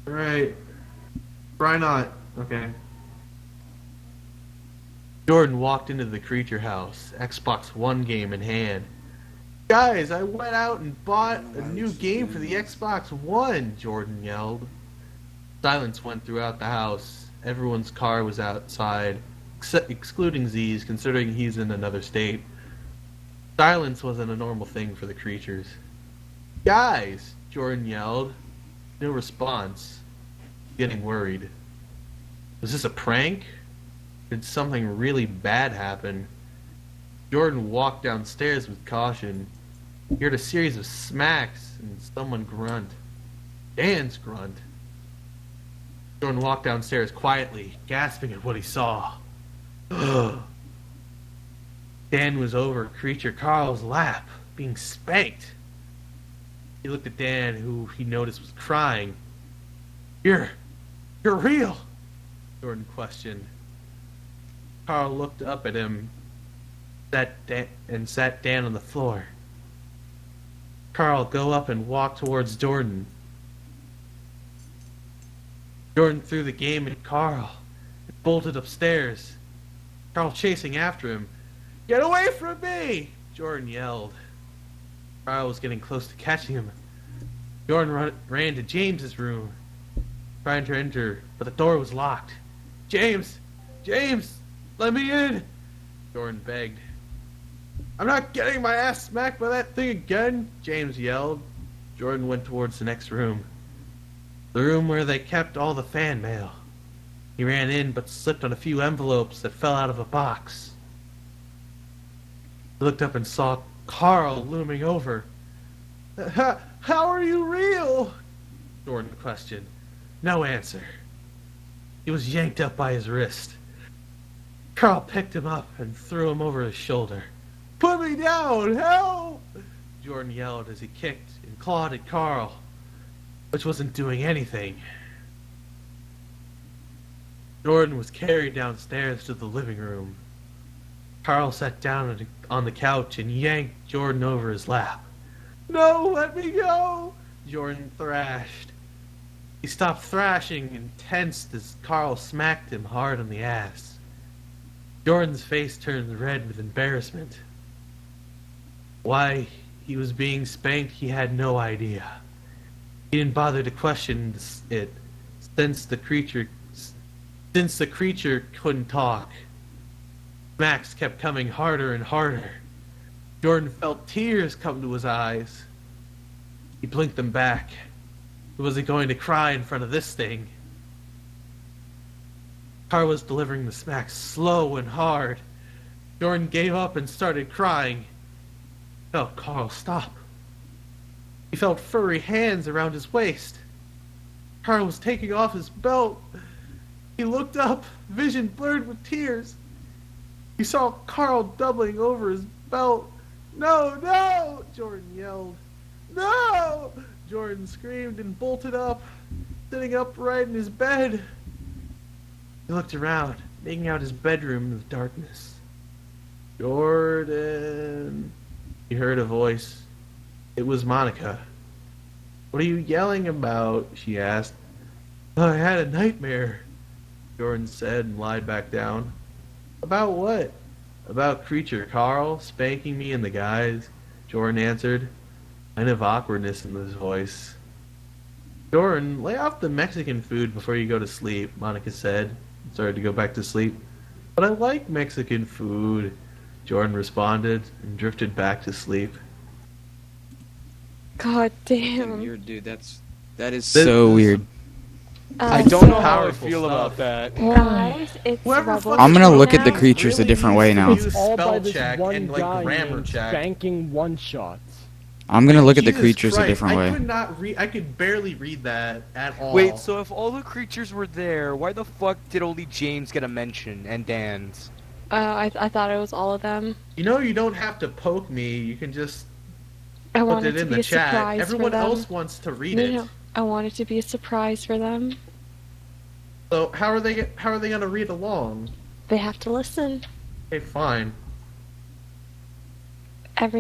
Alright. Why not? Okay. Jordan walked into the creature house, Xbox One game in hand. Guys, I went out and bought a new game for the Xbox One, Jordan yelled. Silence went throughout the house. Everyone's car was outside, excluding Z's, considering he's in another state. Silence wasn't a normal thing for the creatures. Guys, Jordan yelled. No response. Getting worried. Was this a prank? Did something really bad happen? Jordan walked downstairs with caution. He heard a series of smacks and someone grunt. Dan's grunt. Jordan walked downstairs quietly, gasping at what he saw. Dan was over creature Carl's lap, being spanked. He looked at Dan, who he noticed was crying. You're real, Jordan questioned. Carl looked up at him and sat Dan on the floor. Carl, go up and walk towards Jordan. Jordan threw the game at Carl and bolted upstairs. Carl chasing after him. Get away from me! Jordan yelled. Carl was getting close to catching him. Jordan ran to James's room, trying to enter, but the door was locked. James! Let me in! Jordan begged. I'm not getting my ass smacked by that thing again, James yelled. Jordan went towards the next room. The room where they kept all the fan mail. He ran in but slipped on a few envelopes that fell out of a box. He looked up and saw Carl looming over. How are you real? Jordan questioned. No answer. He was yanked up by his wrist. Carl picked him up and threw him over his shoulder. Put me down! Help! Jordan yelled as he kicked and clawed at Carl, which wasn't doing anything. Jordan was carried downstairs to the living room. Carl sat down on the couch and yanked Jordan over his lap. No, let me go! Jordan thrashed. He stopped thrashing and tensed as Carl smacked him hard on the ass. Jordan's face turned red with embarrassment. Why he was being spanked, he had no idea. He didn't bother to question it, since the creature couldn't talk. Smacks kept coming harder and harder. Jordan felt tears come to his eyes. He blinked them back. Was he going to cry in front of this thing? Carl was delivering the smacks slow and hard. Jordan gave up and started crying. Oh, Carl, stop. He felt furry hands around his waist. Carl was taking off his belt. He looked up, vision blurred with tears. He saw Carl doubling over his belt. No! Jordan yelled. No! Jordan screamed and bolted up, sitting upright in his bed. He looked around, making out his bedroom in the darkness. Jordan, he heard a voice. It was Monica. What are you yelling about? She asked. I had a nightmare, Jordan said and lied back down. About what? About creature Carl spanking me in the guys, Jordan answered. Kind of awkwardness in his voice. Jordan, lay off the Mexican food before you go to sleep, Monica said. Started to go back to sleep. But I like Mexican food, Jordan responded and drifted back to sleep. God damn. Weird, dude. That is so weird. I don't know how I Powerful feel stuff. about that. Guys, it's Whoever Rebel fucking I'm gonna right look at the now. creatures a different way now. Use All by spell this check one and guy grammar named check. spanking one-shots. I'm gonna look at the Jesus creatures a Christ, different way. I could not read. I could barely read that at all. Wait, so if all the creatures were there, why the fuck did only James get a mention and Dan's? I thought it was all of them. You know, you don't have to poke me. You can just I put wanted it to in be the a chat. surprise Everyone for them. else wants to read it. No, I wanted to be a surprise for them. So how are they gonna read along? They have to listen. Okay, fine. Every